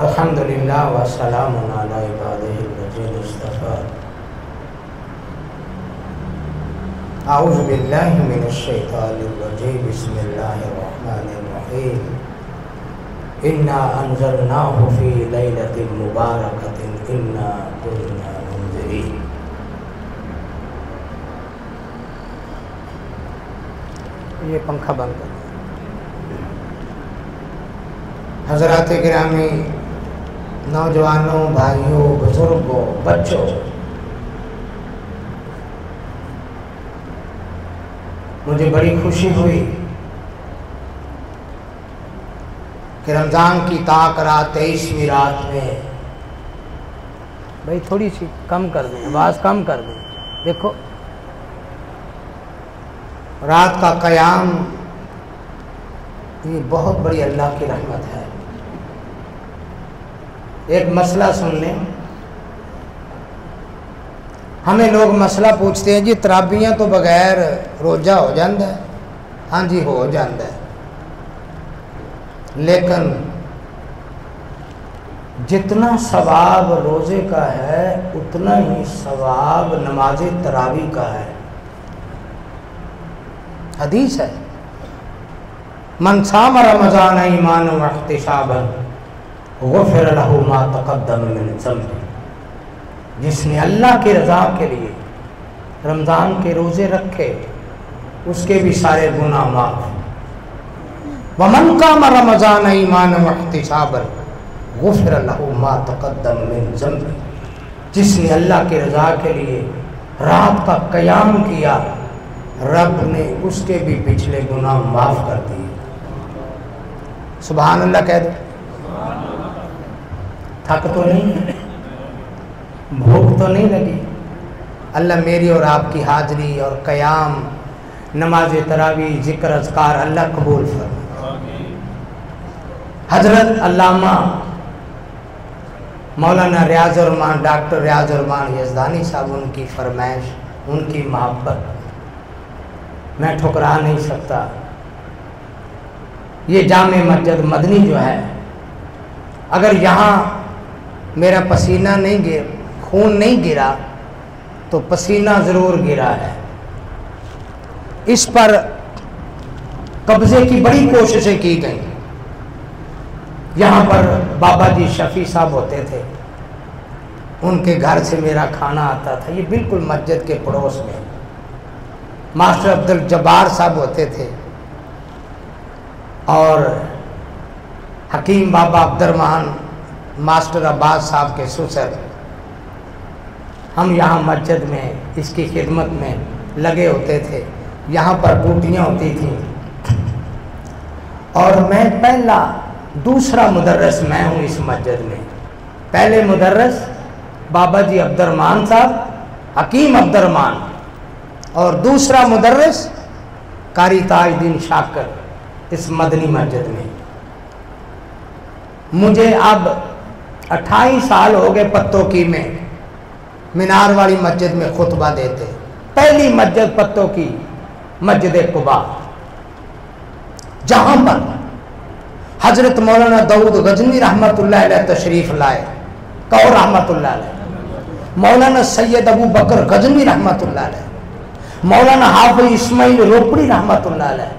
الحمدللہ والسلام علی عبادہ الذین اصطفیٰ اعوذ باللہ من الشیطان الرجیم بسم اللہ الرحمن الرحیم انا انزلناہ فی لیلۃ مبارکۃ انا کنا منذرین۔ یہ پنکھا بند کر حضرات گرامی، نوجوانوں، بھائیوں، بزرگوں، بچوں، مجھے بڑی خوشی ہوئی کہ رمضان کی تاک رات 23ویں رات میں، بھائی تھوڑی سی کم کر دیں، آواز کم کر دیں، دیکھو رات کا قیام، یہ بہت بڑی اللہ کی رحمت ہے۔ ایک مسئلہ سن لیں، ہمیں لوگ مسئلہ پوچھتے ہیں جی تراویحاں تو بغیر روزہ ہو جاندہ ہے؟ ہاں جی ہو جاندہ ہے، لیکن جتنا ثواب روزے کا ہے اتنا ہی ثواب نماز تراویح کا ہے۔ حدیث ہے، من صام رمضان ایمانا واحتسابا غفر لہ ما تقدم من ذنبہ، جس نے اللہ کی رضا کے لیے رمضان کے روزے رکھے اس کے بھی سارے گناہ معاف۔ ومن قام رمضان ایمانا واحتسابا غفر لہ ما تقدم من ذنبہ، جس نے اللہ کی رضا کے لیے رات کا قیام کیا رب نے اس کے بھی پچھلے گناہ معاف کر دیے۔ سبحان اللہ کہہ دو۔ تھک تو نہیں، بھوک تو نہیں لگی؟ اللہ میری اور آپ کی حاضری اور قیام، نماز تراویح، ذکر اذکار اللہ قبول فرمائے۔ حضرت علامہ مولانا ریاض الرحمان، ڈاکٹر ریاض الرحمان یزدانی صاحب، ان کی فرمائش، ان کی محبت میں ٹھکرا نہیں سکتا۔ یہ جامع مسجد مدنی جو ہے، اگر یہاں میرا پسینہ نہیں گر، خون نہیں گرا تو پسینہ ضرور گرا ہے۔ اس پر قبضے کی بڑی کوششیں کی گئیں۔ یہاں پر بابا جی شفیع صاحب ہوتے تھے، ان کے گھر سے میرا کھانا آتا تھا، یہ بالکل مسجد کے پڑوس میں۔ ماسٹر عبدالجبار صاحب ہوتے تھے اور حکیم بابا عبدالرحمان ماسٹر عباس صاحب کے سسر، ہم یہاں مسجد میں اس کی خدمت میں لگے ہوتے تھے۔ یہاں پر بوٹیاں ہوتی تھیں اور میں دوسرا مدرس میں ہوں اس مسجد میں۔ پہلے مدرس بابا جی عبدالرحمان صاحب، حکیم عبدالرحمان، اور دوسرا مدرس قاری تاج الدین شاکر اس مدنی مسجد میں۔ مجھے اب 28 سال ہو گئے پتوں کی میں مینار والی مسجد میں خطبہ دیتے۔ پہلی مسجد پتوں کی مسجد قباء، جہاں پر حضرت مولانا داؤد غزنوی رحمۃ اللہ علیہ تشریف لائے، کہو رحمۃ اللہ علیہ، مولانا سید ابو بکر غزنوی رحمۃ اللہ علیہ، مولانا حافظ اسماعیل روپڑی رحمۃ اللہ علیہ،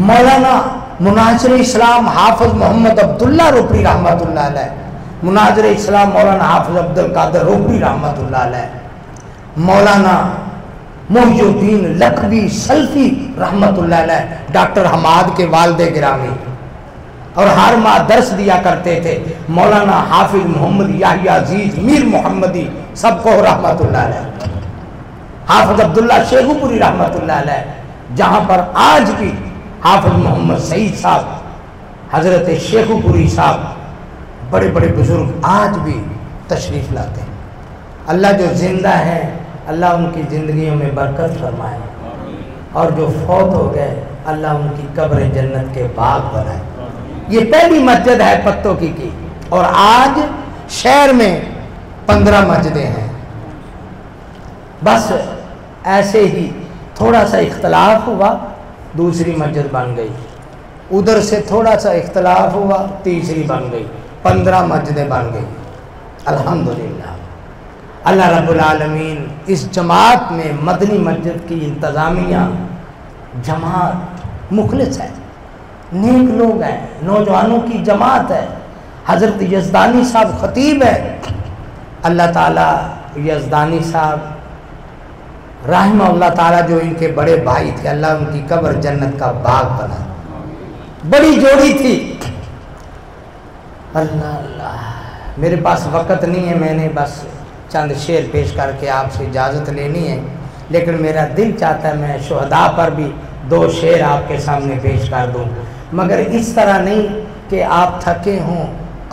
مولانا مناظر اسلام حافظ محمد عبداللہ روپڑی رحمۃ اللہ علیہ، مناظر اسلام مولانا حافظ عبدالقادر روپڑی رحمۃ اللہ علیہ، مولانا محی الدین لکھوی سلفی رحمۃ اللہ علیہ، ڈاکٹر حماد کے والد گرامی، اور ہر ماہ درس دیا کرتے تھے، مولانا حافظ محمد یحییٰ عزیز میر محمدی، سب کو رحمۃ اللہ علیہ، حافظ عبداللہ شیخو پوری رحمۃ اللہ علیہ، جہاں پر آج بھی حافظ محمد سعید صاحب، حضرت شیخو پوری صاحب، بڑے بڑے بزرگ آج بھی تشریف لاتے ہیں۔ اللہ جو زندہ ہیں اللہ ان کی زندگیوں میں برکت فرمائے، اور جو فوت ہو گئے اللہ ان کی قبر جنت کے باغ بنائے۔ یہ پہلی مسجد ہے پتوں کی، اور آج شہر میں 15 مسجدیں ہیں۔ بس ایسے ہی تھوڑا سا اختلاف ہوا، دوسری مسجد بن گئی، ادھر سے تھوڑا سا اختلاف ہوا، تیسری بن گئی۔ 15 مسجدیں بن گئی الحمدللہ۔ اللہ رب العالمین اس جماعت میں مدنی مسجد کی انتظامیہ جماعت مخلص ہے، نیک لوگ ہیں، نوجوانوں کی جماعت ہے۔ حضرت یزدانی صاحب خطیب ہے، اللہ تعالیٰ یزدانی صاحب رحمہ اللہ تعالیٰ جو ان کے بڑے بھائی تھے، اللہ ان کی قبر جنت کا باغ بنا، بڑی جوڑی تھی۔ اللہ اللہ، میرے پاس وقت نہیں ہے، میں نے بس چند شعر پیش کر کے آپ سے اجازت لینی ہے، لیکن میرا دل چاہتا ہے میں شہداء پر بھی 2 شعر آپ کے سامنے پیش کر دوں، مگر اس طرح نہیں کہ آپ تھکے ہوں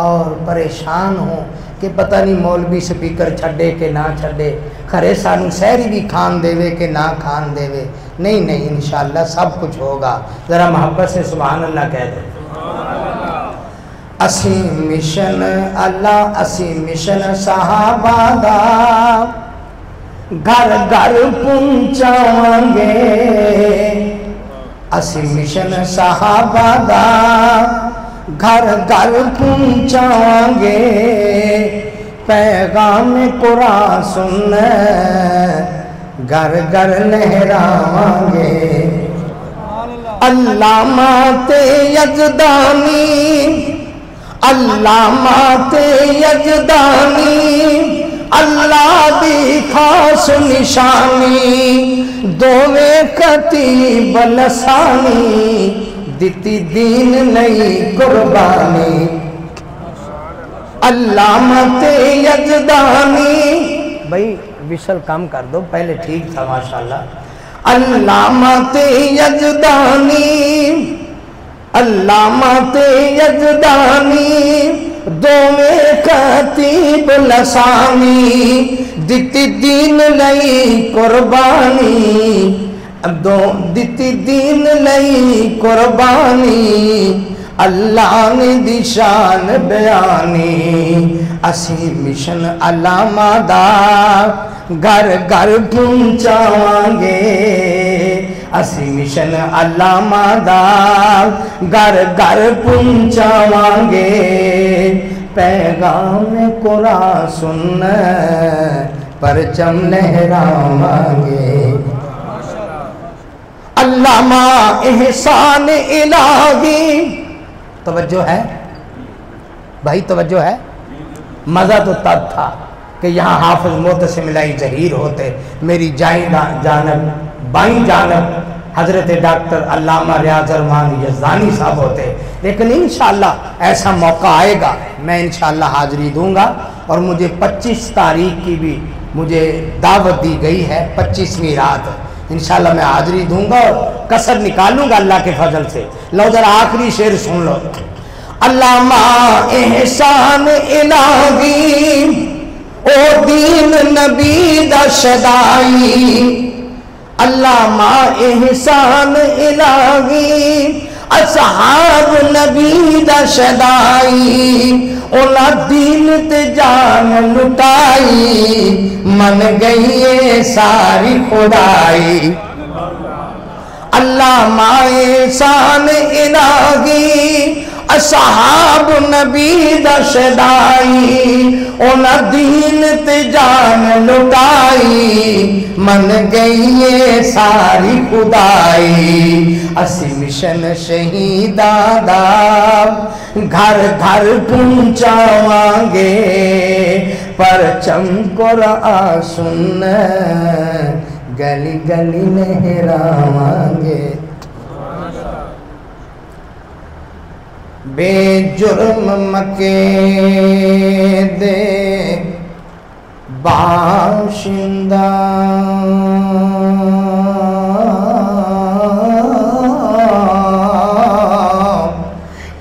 اور پریشان ہوں کہ پتہ نہیں مولوی سپیکر چھڑے کہ نہ چھڑے، کھرے سانو سہری بھی کھان دے کہ نہ کھان دے۔ نہیں نہیں، انشاءاللہ سب کچھ ہوگا، ذرا محبت سے سبحان اللہ کہہ دیں۔ اسی مشن اللہ، اسی مشن صحابہ دا گھر گھر پہنچاؤں گے، اسی مشن صحابہ دا گھر گھر پہنچاؤں گے، پیغام قرآن سننے گھر گھر لہراؤں گے۔ علامات یزدانی، علامات یزدانی اللہ دی خاص نشانی، دوویں خطیب لسانی دیتی دین نئی قربانی۔ علامات یزدانی، بھائی وشل کم کر دو، پہلے ٹھیک تھا ماشاءاللہ۔ علامات یزدانی، علامات یزدانی دوویں خطیب لسانی دیتی دین لئی قربانی، دیتی دین لئی قربانی، اللہ نے دی شان بیانی۔ اسی مشن علامہ دا گھر گھر پہنچاؤں گے، اسی مشن علامہ دا گھر گھر پہنچاؤں گے، پیغام قرآن سننے پرچم لہراؤں گے۔ علامہ احسان الہی، توجہ ہے بھائی، توجہ ہے۔ مزہ تو تب تھا کہ یہاں حافظ معتصم الہی ظہیر ہوتے، میری جانب بائیں جانب حضرت ڈاکٹر علامہ ریاض الرحمان یزدانی صاحب ہوتے، لیکن انشاءاللہ ایسا موقع آئے گا، میں انشاءاللہ حاضری دوں گا، اور مجھے 25 تاریخ کی بھی مجھے دعوت دی گئی ہے، 25ویں رات انشاءاللہ میں حاضری دوں گا اور کسر نکالوں گا اللہ کے فضل سے۔ لو ذرا آخری شعر سن لو۔ علامہ احسان الہی او دین نبی دا شدائی، علامہ احسان الہی اصحاب نبی دا شدائی، اولا دین تے جان لٹائی، من گئی ہے ساری خدائی۔ علامہ احسان الہی اصحاب نبی دا شدائی، اونا دین تے جان لٹائی، من گئی ہے ساری خدائی۔ اسی مشن شہیداں دا گھر گھر پہنچاواں گے، پرچم قرآن سننے گلی گلی لہراواں گے۔ بے جرم مکے دے باشندہ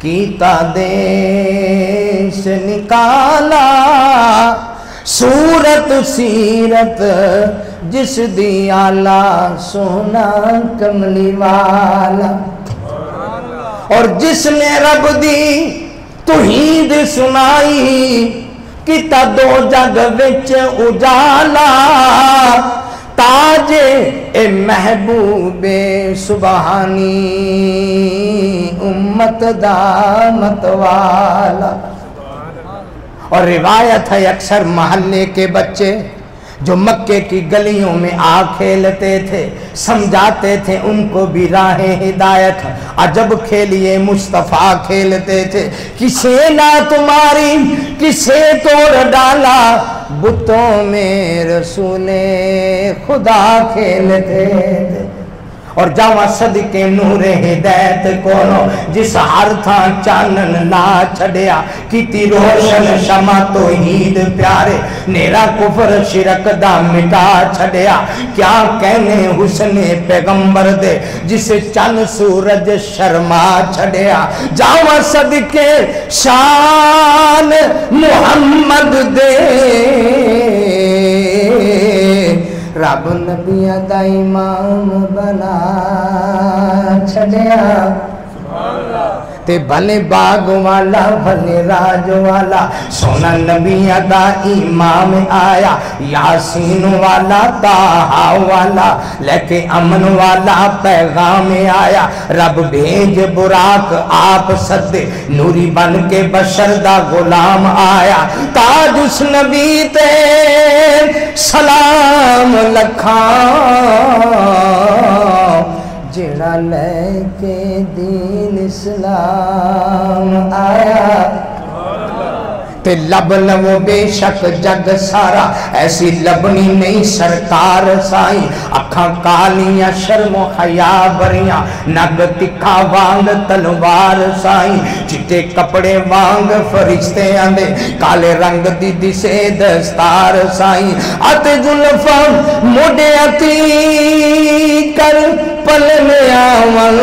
کیتا دیش نکالا، صورت سیرت جس دی آلہ سونا کملی والا، اور جس نے رب دی توحید سنائی، کیتا دو جگ وچ اجالا، تاج اے محبوب سبحانی امت دا متوالا۔ اور روایت ہے اکثر محلے کے بچے جو مکے کی گلیوں میں آ کھیلتے تھے سمجھاتے تھے ان کو بھی راہ ہدایت، عجب کھیلیے مصطفیٰ کھیلتے تھے، کسے نہ تمہاری کسے توڑ ڈالا، بتوں میں رسول خدا کھیلتے تھے۔ اور جاواں صدقے نور ہدایت کونو جس ہر تھا چانن لا چھڑیا، کیتی روشن شمع توحید پیارے، نیرا کفر شرک دا مٹا چھڑیا، کیا کہنے حسن پیغمبر دے جس چند سورج شرما چھڑیا، جاواں صدقے شان محمد دے، رب نبی دا امام بنا چھڑیا، تے بھلے باغ والا بھلے راج والا سونا نبی دا امام آیا، یاسین والا طٰہٰ والا لے کے امن والا پیغام آیا، رب بھیج براق آپ سدے نوری بن کے بشر دا غلام آیا، تاج اس نبی تے سلام لکھاں جڑا لے کے دین اسلام آیا، تے لب لو بے شک جگ سارا ایسی لبنی نہیں سرکار سائیں، اکھاں کالیاں شرم و حیا بریاں نگ تکھا وانگ تلوار سائیں، چٹے کپڑے وانگ فرشتے آندے کالے رنگ دی دسے دستار سائیں، اتے زلفاں موڈے اتی کر پل میں آول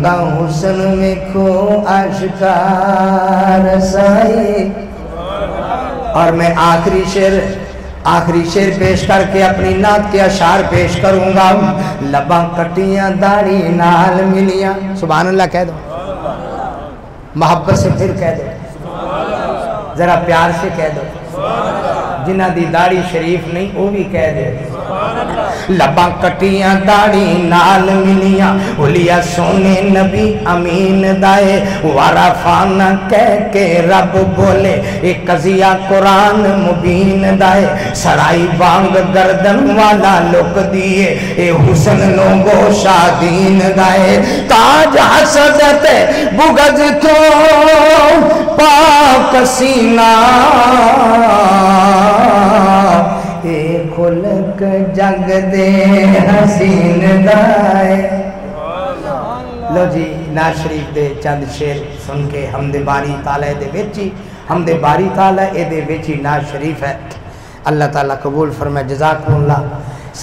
حسن میں کھو اشکار سائی۔ اور میں آخری شعر پیش کر کے اپنی نعت کے اشعار پیش کروں گا، لباں کٹیاں داڑھی نال ملیاں، سبحان اللہ کہہ دو، محبت سے پھر کہہ دو، ذرا پیار سے کہہ دو، جنہ دی داڑھی شریف نہیں وہ بھی کہہ دے، لباں کٹیاں داڑھی نال ملیاں، اولیا سونے نبی امین دائے، وارا فانا کہہ کے رب بولے، ایک قضیہ قرآن مبین دائے، سرائی بانگ گردن والا لک دیے، اے حسن لوگو شادین دائے، تاج حسدت بغض تو پاک سینہ، اے کھلک جگ دے حسین دائے۔ لو جی نعت شریف دے چند شعر سن کے حمد باری تعالیٰ دے ویچی، حمد باری تعالیٰ دے ویچی نعت شریف ہے، اللہ تعالیٰ قبول فرمائے، جزاکم اللہ۔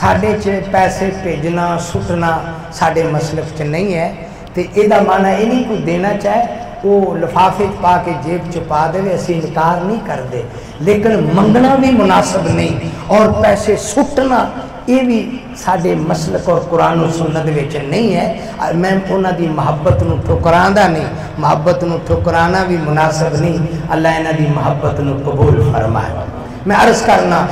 ساڑھے چھ پیسے بھیجنا سٹنا ساڑھے مسلک چھ نہیں ہے، تے ایدہ معنی انہی کو دینا چاہے وہ لفافے پا کے جیب چھپا دے اسی انکار نہیں کر دے، لیکن منگنا بھی مناسب نہیں اور پیسے سٹنا یہ بھی ساڑھے مسلک اور قرآن و سنت وچ نہیں ہے۔ میں انہاں دی محبت نو ٹھکراندہ نہیں، محبت نو ٹھکرانا بھی مناسب نہیں، اللہ انہاں دی محبت نو قبول فرمائے۔ میں عرض کرنا،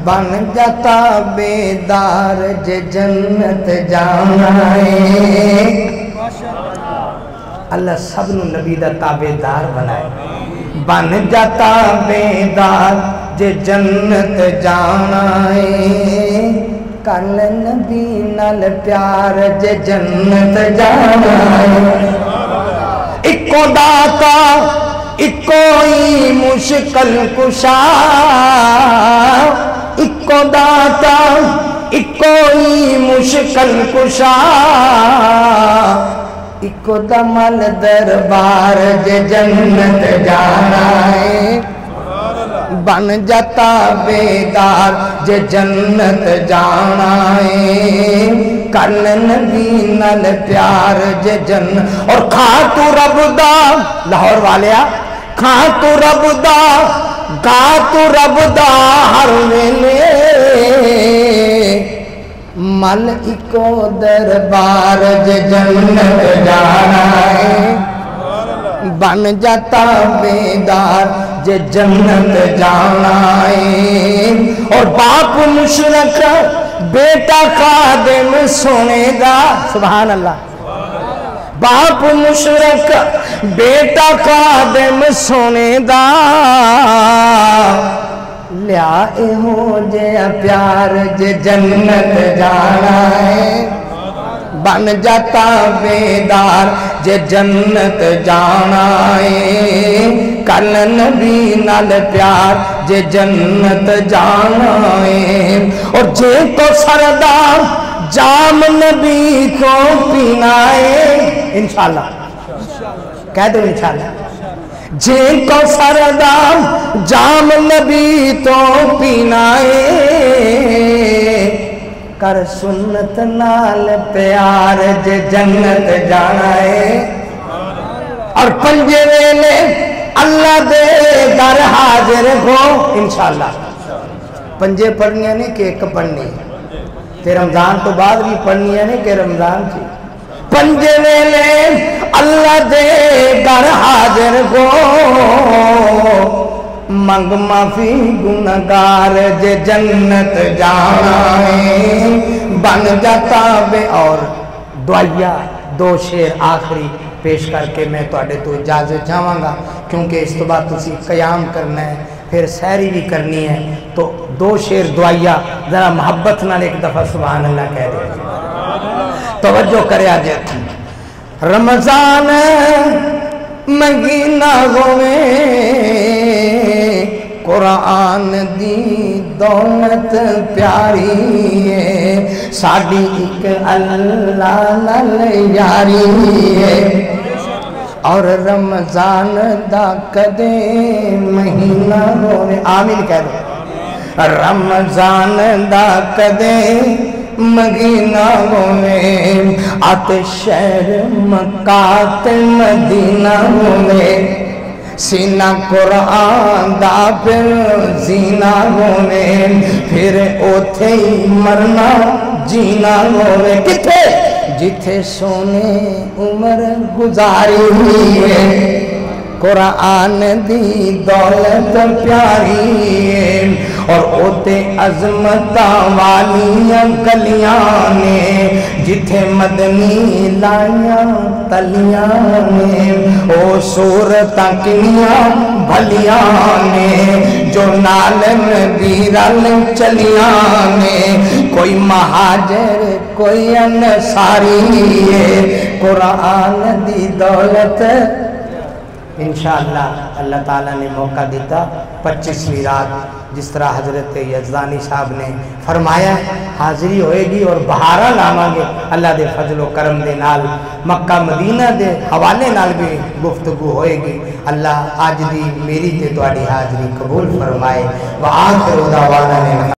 بن جاتا بیدار جے جنت جانا ہے، اللہ سب نو نبی دا تابعدار بنائے، بن جاتا بیدار جے جنت جانا ہے، کر نبی نال پیار جے جنت جانا ہے، اکو داتا اکو ہی مشکل کشا، اکو داتا اکو ہی مشکل کشا، اکو دمل دربار جے جنت جانا ہے، بن جاتا بیدار جے جنت جانا ہے، کرن نبی نال پیار جے جنت، اور کھا تو رب دا لاہور والیا، کھا تو رب دا گا تو رب دا ہر ویلے، مل اکو دربار جے جنت جانا ہے، بن جاتا بیدار جے جنت جانا ہے، اور باپ مشرک بیٹا خادم سنے گا، سبحان اللہ، باپ مشرک بیٹا خادم سونے دا لیا ہو جے پیار جے جنت جانا ہے بن جاتا بیدار جے جنت جانا ہے کل نبی نال پیار جے جنت جانا ہے اور جے کو سردار جام نبی کو پینا ہے انشاءاللہ کہہ دو انشاءاللہ جن کو سردار جام نبی تو پینا ہے کر سنت نال پیار جے جنت جانا ہے اور پنجے ویلے اللہ دے در حاضر ہو انشاءاللہ پنجے پڑھنی ہے نہیں کہ ایک پڑھنی ہے تے رمضان تو بعد بھی پڑھنی ہے نہیں کہ رمضان تھی پنجے ویلے اللہ دے در حاضر ہو منگ معافی گنہگار جے جنت جانا ہے بن جاتا بے اور دعائیہ دو شعر آخری پیش کر کے میں تواڈے تو اجازت چاہواں گا کیونکہ اس تو بعد تسی قیام کرنا ہے پھر سحری بھی کرنی ہے تو دو شعر دعائیہ ذرا محبت نال ایک دفعہ سبحان اللہ کہہ دے توجہ کرے آج رمضان مہینہ ہوئے قرآن دی دولت پیاری ہے ساڑی ایک اللہ نال یاری ہے اور رمضان دا کدے مہینہ ہوئے آمین کہہ دو رمضان دا کدے مہینہ ہوئے آتے شہر مکہ تے مدینہ ہوئے سینہ قرآن دا پھر زینہ ہوئے پھر اوتھے ہی مرنا جینا ہوئے کتھے جتھے سونے عمر گزاری ہوئی ہے قرآن دی دولت پیاری ہے اور اوتے عظمتہ والیاں گلیاں نے جتھے مدنی لائیاں تلیاں نے او صورتاں کنیاں بھلیاں نے جو نالم بیرل چلیاں نے کوئی مہاجر کوئی انصاری ہے قرآن دی دولت انشاءاللہ اللہ تعالیٰ نے موقع دیتا 25ویں رات جس طرح حضرت یزدانی صاحب نے فرمایا حاضری ہوئے گی اور بہارہ لاواں گے اللہ دے فضل و کرم دے نال مکہ مدینہ دے حوالے نال بھی گفتگو ہوئے گی اللہ آج دی میری تے تواڈی حاضری قبول فرمائے وآخر دعوانا